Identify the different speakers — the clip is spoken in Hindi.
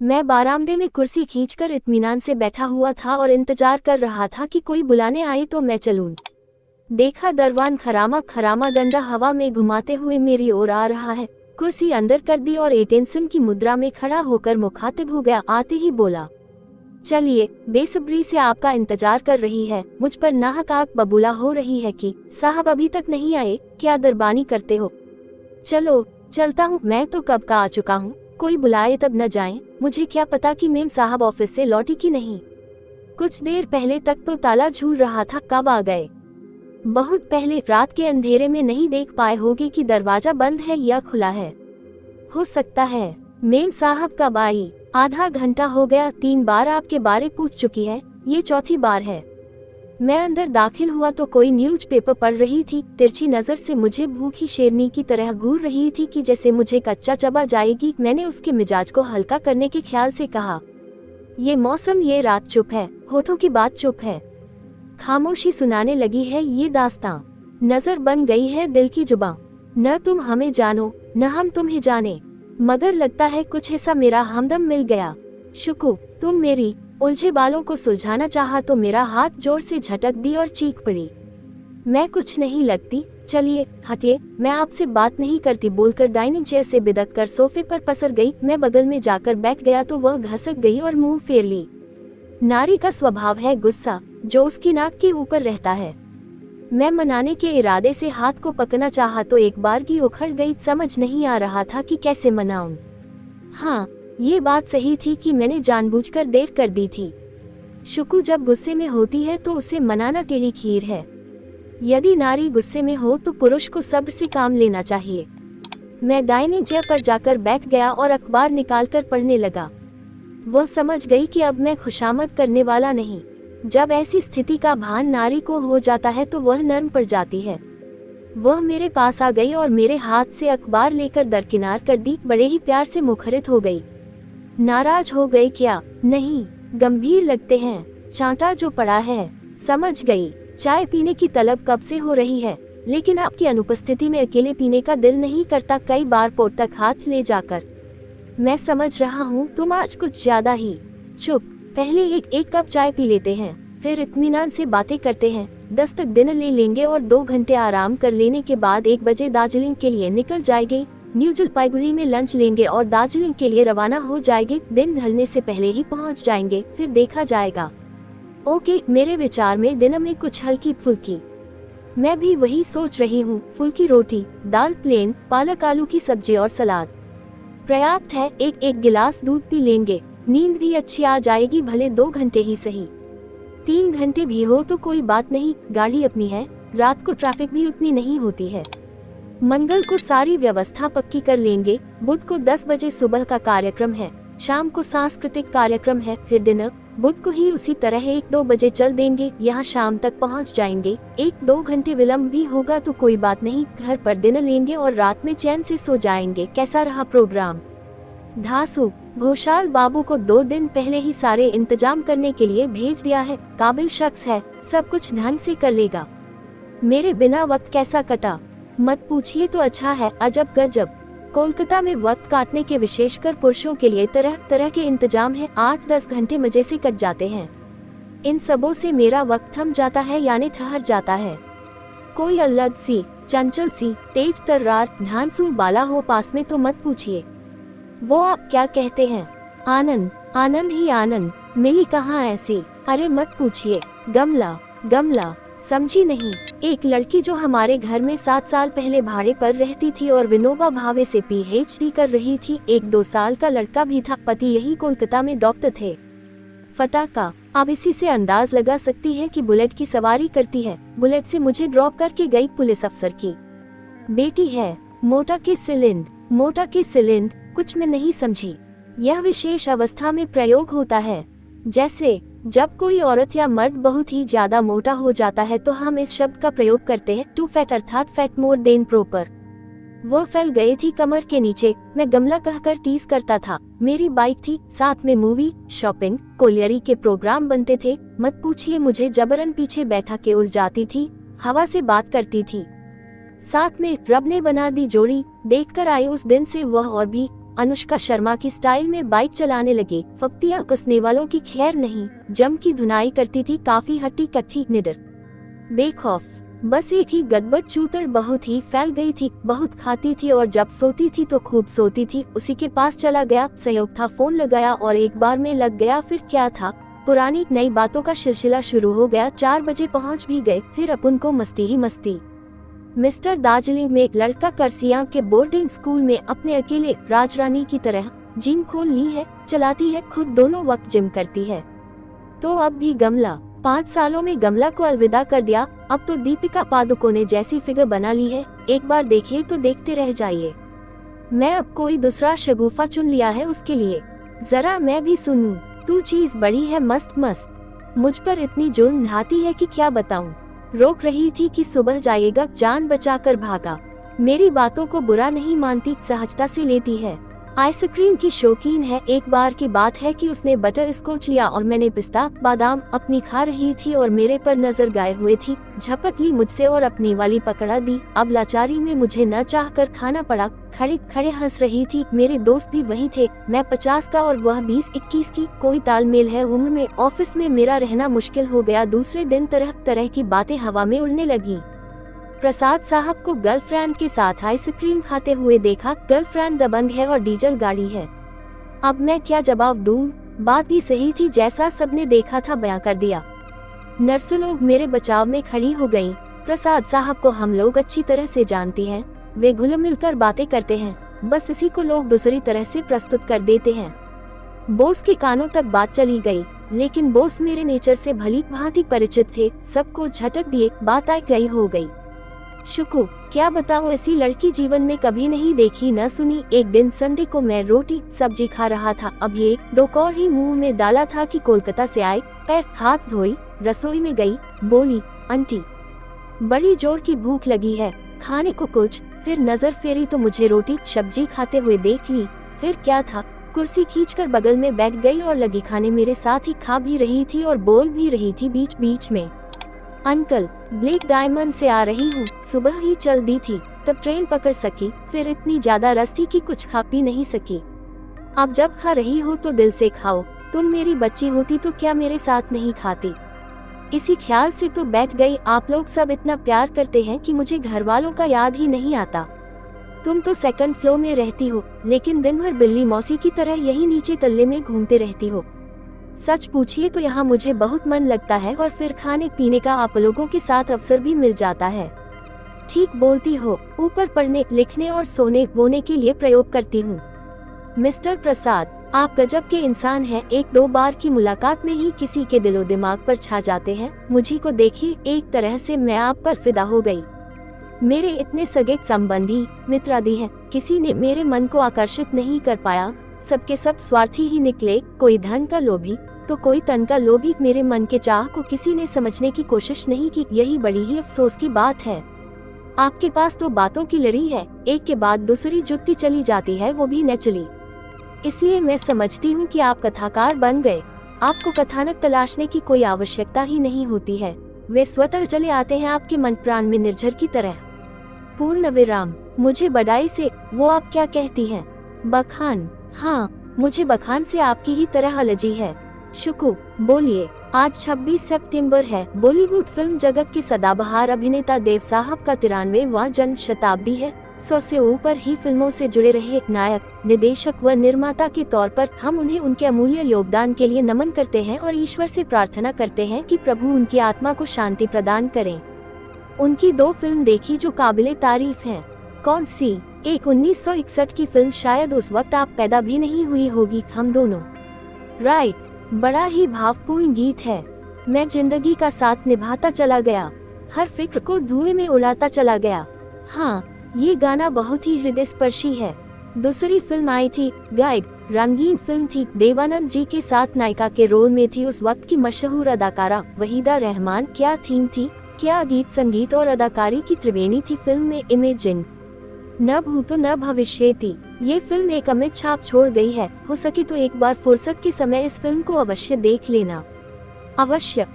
Speaker 1: मैं बारामदे में कुर्सी खींचकर इत्मीनान से बैठा हुआ था और इंतजार कर रहा था कि कोई बुलाने आए तो मैं चलूं। देखा दरवान खरामा खरामा डंडा हवा में घुमाते हुए मेरी ओर आ रहा है। कुर्सी अंदर कर दी और एटेंशन की मुद्रा में खड़ा होकर मुखातिब हो गया। आते ही बोला, चलिए, बेसब्री से आपका इंतजार कर रही है। मुझ पर नाहक आग बबूला हो रही है कि साहब अभी तक नहीं आए, क्या दरबानी करते हो? चलो चलता हूँ, मैं तो कब का आ चुका हूँ। कोई बुलाए तब न जाएं, मुझे क्या पता कि मेम साहब ऑफिस से लौटी कि नहीं। कुछ देर पहले तक तो ताला झूल रहा था, कब आ गए? बहुत पहले, रात के अंधेरे में नहीं देख पाए होगे कि दरवाजा बंद है या खुला है। हो सकता है मेम साहब कब आई? आधा घंटा हो गया, 3 बार आपके बारे पूछ चुकी है, ये चौथी बार है। मैं अंदर दाखिल हुआ तो कोई न्यूज़पेपर पढ़ रही थी। तिरछी नजर से मुझे भूखी शेरनी की तरह घूर रही थी कि जैसे मुझे कच्चा चबा जाएगी। मैंने उसके मिजाज को हल्का करने के ख्याल से कहा, ये मौसम, ये रात चुप है, होठों की बात चुप है, खामोशी सुनाने लगी है ये दास्तां। नजर बन गई है दिल की जुबां। न तुम हमें जानो न हम तुम्हें जाने, मगर लगता है कुछ ऐसा मेरा हमदम मिल गया। शुकू, तुम मेरी उलझे बालों को सुलझाना चाहा तो मेरा हाथ जोर से झटक दी और चीख पड़ी, मैं कुछ नहीं लगती, चलिए हटिए, मैं आपसे बात नहीं करती बोलकर डाइनिंग चेयर से बिदक कर सोफे पर पसर गई। मैं बगल में जाकर बैठ गया तो वह घसक गई और मुंह फेर ली। नारी का स्वभाव है गुस्सा, जो उसकी नाक के ऊपर रहता है। मैं मनाने के इरादे से हाथ को पकड़ना चाहा तो एक बार की उखड़ गई। समझ नहीं आ रहा था कि कैसे मनाऊं। हाँ, ये बात सही थी कि मैंने जानबूझकर देर कर दी थी। शुकू जब गुस्से में होती है तो उसे मनाना टेढ़ी खीर है। यदि नारी गुस्से में हो तो पुरुष को सब्र से काम लेना चाहिए। मैं डाइनिंग चेयर पर जाकर बैठ गया और अखबार निकालकर पढ़ने लगा। वह समझ गई कि अब मैं खुशामद करने वाला नहीं। जब ऐसी स्थिति का भान नारी को हो जाता है तो वह नर्म पड़ जाती है। वह मेरे पास आ गई और मेरे हाथ से अखबार लेकर दरकिनार कर दी। बड़े ही प्यार से मुखरित हो गई। नाराज हो गए क्या? नहीं, गंभीर लगते हैं, चांटा जो पड़ा है। समझ गई, चाय पीने की तलब कब से हो रही है, लेकिन आपकी अनुपस्थिति में अकेले पीने का दिल नहीं करता। कई बार पोट तक हाथ ले जाकर। मैं समझ रहा हूँ तुम आज कुछ ज्यादा ही। चुप, पहले एक कप चाय पी लेते हैं, फिर इत्मीनान से बातें करते हैं। 10 तक डिनर ले लेंगे और 2 घंटे आराम कर लेने के बाद 1 बजे दार्जिलिंग के लिए निकल जाएंगे। न्यू जलपाईगुड़ी में लंच लेंगे और दार्जिलिंग के लिए रवाना हो जाएंगे। दिन ढलने से पहले ही पहुंच जाएंगे, फिर देखा जाएगा। ओके, मेरे विचार में डिनर में कुछ हल्की फुल्की। मैं भी वही सोच रही हूँ, फुल्की रोटी, दाल प्लेन, पालक आलू की सब्जी और सलाद पर्याप्त है। एक गिलास दूध पी लेंगे, नींद भी अच्छी आ जाएगी, भले 2 घंटे ही सही। 3 घंटे भी हो तो कोई बात नहीं, गाड़ी अपनी है, रात को ट्रैफिक भी उतनी नहीं होती है। मंगल को सारी व्यवस्था पक्की कर लेंगे। बुध को 10 बजे सुबह का कार्यक्रम है, शाम को सांस्कृतिक कार्यक्रम है, फिर डिनर। बुध को ही उसी तरह 1-2 बजे चल देंगे, यहाँ शाम तक पहुँच जाएंगे। 1-2 घंटे विलम्ब भी होगा तो कोई बात नहीं, घर पर डिनर लेंगे और रात में चैन से सो जाएंगे। कैसा रहा प्रोग्राम? धासु, घोषाल बाबू को 2 दिन पहले ही सारे इंतजाम करने के लिए भेज दिया है। काबिल शख्स है, सब कुछ ढंग से कर लेगा। मेरे बिना वक्त कैसा कटा मत पूछिए तो अच्छा है, अजब गजब। कोलकाता में वक्त काटने के विशेषकर पुरुषों के लिए तरह तरह के इंतजाम है। 8-10 घंटे मजे से कट जाते हैं। इन सबों से मेरा वक्त थम जाता है, यानी ठहर जाता है। कोई अल्लद सी, चंचल सी, तेज तर्रार, ध्यानसू बाला हो पास में तो मत पूछिए। वो आप क्या कहते हैं? आनंद, आनंद ही आनंद। मिली कहाँ ऐसी? अरे मत पूछिए, गमला गमला, समझी नहीं? एक लड़की जो हमारे घर में 7 साल पहले भाड़े पर रहती थी और विनोबा भावे से PhD कर रही थी। 1-2 साल का लड़का भी था, पति यही कोलकाता में डॉक्टर थे। फटाका, अब इसी से अंदाज लगा सकती है कि बुलेट की सवारी करती है। बुलेट से मुझे ड्रॉप करके गई पुलिस अफसर की बेटी है। मोटा के सिलिंड, कुछ में नहीं समझी। यह विशेष अवस्था में प्रयोग होता है, जैसे जब कोई औरत या मर्द बहुत ही ज्यादा मोटा हो जाता है तो हम इस शब्द का प्रयोग करते हैं टू फैट, अर्थात फैट मोर देन प्रॉपर। वो फैल गए थी कमर के नीचे। मैं गमला कहकर टीज करता था। मेरी बाइक थी, साथ में मूवी, शॉपिंग, कोलियरी के प्रोग्राम बनते थे। मत पूछिए, मुझे जबरन पीछे बैठा के उड़ जाती थी, हवा से बात करती थी। साथ में रब ने बना दी जोड़ी। देखकर आए उस दिन से वह और भी अनुष्का शर्मा की स्टाइल में बाइक चलाने लगे। फप्तियां कसने वालों की खैर नहीं, जम की धुनाई करती थी, काफी हट्टी कट्टी निडर बेखौफ। बस एक ही गड़बड़ चूतर बहुत ही फैल गई थी, बहुत खाती थी और जब सोती थी तो खूब सोती थी। उसी के पास चला गया, संयोग था फोन लगाया और एक बार में लग गया। फिर क्या था, पुरानी नई बातों का सिलसिला शुरू हो गया। 4 बजे पहुंच भी गए, फिर अपन को मस्ती ही मस्ती। मिस्टर दार्जिलिंग में एक लड़का करसिया के बोर्डिंग स्कूल में अपने अकेले राजरानी की तरह जिम खोल ली है, चलाती है खुद, दोनों वक्त जिम करती है। तो अब भी गमला, 5 सालों में गमला को अलविदा कर दिया। अब तो दीपिका पादुकोणे जैसी फिगर बना ली है, एक बार देखिए तो देखते रह जाइए। मैं अब कोई दूसरा शगुफा चुन लिया है उसके लिए, जरा मैं भी सुनूं। तू चीज बड़ी है मस्त मस्त, मुझ पर इतनी जुल्म ढाती है कि क्या बताऊं। रोक रही थी कि सुबह जाएगा, जान बचाकर भागा। मेरी बातों को बुरा नहीं मानती, सहजता से लेती है। आइसक्रीम की शौकीन है। एक बार की बात है कि उसने बटर स्कॉच लिया और मैंने पिस्ता बादाम अपनी खा रही थी और मेरे पर नजर गाए हुए थी। झपट ली मुझसे और अपनी वाली पकड़ा दी। अब लाचारी में मुझे न चाह कर खाना पड़ा। खड़े खड़े हंस रही थी। मेरे दोस्त भी वही थे, मैं 50 का और वह 20-21 की। कोई तालमेल है उम्र में। ऑफिस में मेरा रहना मुश्किल हो गया। दूसरे दिन तरह तरह की बातें हवा में उड़ने लगी। प्रसाद साहब को गर्लफ्रेंड के साथ आइसक्रीम खाते हुए देखा। गर्लफ्रेंड दबंग है और डीजल गाड़ी है। अब मैं क्या जवाब दूं? बात भी सही थी, जैसा सबने देखा था बयां कर दिया। नर्स लोग मेरे बचाव में खड़ी हो गईं। प्रसाद साहब को हम लोग अच्छी तरह से जानती हैं, वे घुल मिलकर बातें करते हैं, बस इसी को लोग दूसरी तरह से प्रस्तुत कर देते हैं। बोस के कानों तक बात चली गई, लेकिन बोस मेरे नेचर से भली भांति परिचित थे। सबको झटक दिए, बात आई गई हो गई। शुकु, क्या बताऊं, ऐसी लड़की जीवन में कभी नहीं देखी न सुनी। एक दिन संडे को मैं रोटी सब्जी खा रहा था, अभी 1-2 कौर ही मुंह में डाला था कि कोलकाता से आए। पैर हाथ धोई, रसोई में गई, बोली, आंटी बड़ी जोर की भूख लगी है, खाने को कुछ। फिर नजर फेरी तो मुझे रोटी सब्जी खाते हुए देख ली। फिर क्या था, कुर्सी खींचकर बगल में बैठ गई और लगी खाने। मेरे साथ ही खा भी रही थी और बोल भी रही थी बीच बीच में। अंकल, ब्लैक डायमंड से आ रही हूँ। सुबह ही चल दी थी, तब ट्रेन पकड़ सकी। फिर इतनी ज्यादा रस थी कि कुछ खा पी नहीं सकी। अब जब खा रही हो तो दिल से खाओ। तुम मेरी बच्ची होती तो क्या मेरे साथ नहीं खाती? इसी ख्याल से तो बैठ गई। आप लोग सब इतना प्यार करते हैं कि मुझे घर वालों का याद ही नहीं आता। तुम तो 2nd फ्लोर में रहती हो, लेकिन दिन भर बिल्ली मौसी की तरह यही नीचे तल्ले में घूमते रहती हो। सच पूछिए तो यहाँ मुझे बहुत मन लगता है और फिर खाने पीने का आप लोगों के साथ अवसर भी मिल जाता है। ठीक बोलती हो, ऊपर पढ़ने लिखने और सोने बोने के लिए प्रयोग करती हूँ। मिस्टर प्रसाद, आप गजब के इंसान हैं। 1-2 बार की मुलाकात में ही किसी के दिलो दिमाग पर छा जाते हैं। मुझे को देखिए, एक तरह से मैं आप पर फिदा हो गई। मेरे इतने सगे संबंधी मित्रादि हैं, किसी ने मेरे मन को आकर्षित नहीं कर पाया। सबके सब स्वार्थी ही निकले, कोई धन का लोभी तो कोई तन का लोभी। मेरे मन के चाह को किसी ने समझने की कोशिश नहीं की। यही बड़ी ही अफसोस की बात है। आपके पास तो बातों की लड़ी है, एक के बाद दूसरी जुटती चली जाती है, वो भी न चली। इसलिए मैं समझती हूँ कि आप कथाकार बन गए। आपको कथानक तलाशने की कोई आवश्यकता ही नहीं होती है, वे स्वतः चले आते हैं आपके मन प्राण में निर्झर की तरह। पूर्ण विराम। मुझे बड़ाई से वो आप क्या कहती हैं? बखान। हाँ, मुझे बखान से आपकी ही तरह एलर्जी है। शुकु, बोलिए। आज 26 सितंबर है। बॉलीवुड फिल्म जगत के सदाबहार अभिनेता देव साहब का 93वां जन्म शताब्दी है। 100 से ऊपर ही फिल्मों से जुड़े रहे एक नायक, निर्देशक व निर्माता के तौर पर हम उन्हें उनके अमूल्य योगदान के लिए नमन करते हैं और ईश्वर से प्रार्थना करते हैं कि प्रभु उनकी आत्मा को शांति प्रदान करें। उनकी 2 फिल्म देखी जो काबिले तारीफ हैं। कौन सी? एक 1961 की फिल्म, शायद उस वक्त आप पैदा भी नहीं हुई होगी, हम दोनों। राइट, बड़ा ही भावपूर्ण गीत है। मैं जिंदगी का साथ निभाता चला गया, हर फिक्र को धुएं में उड़ाता चला गया। हाँ, ये गाना बहुत ही हृदय स्पर्शी है। दूसरी फिल्म आई थी गाइड, रंगीन फिल्म थी। देवानंद जी के साथ नायिका के रोल में थी उस वक्त की मशहूर अदाकारा वहीदा रहमान। क्या थीम थी, क्या गीत संगीत और अदाकारी की त्रिवेणी थी फिल्म में। इमेजिन न भूतो न भविष्यति। ये फिल्म एक अमिट छाप छोड़ गई है। हो सके तो एक बार फुर्सत के समय इस फिल्म को अवश्य देख लेना। अवश्य।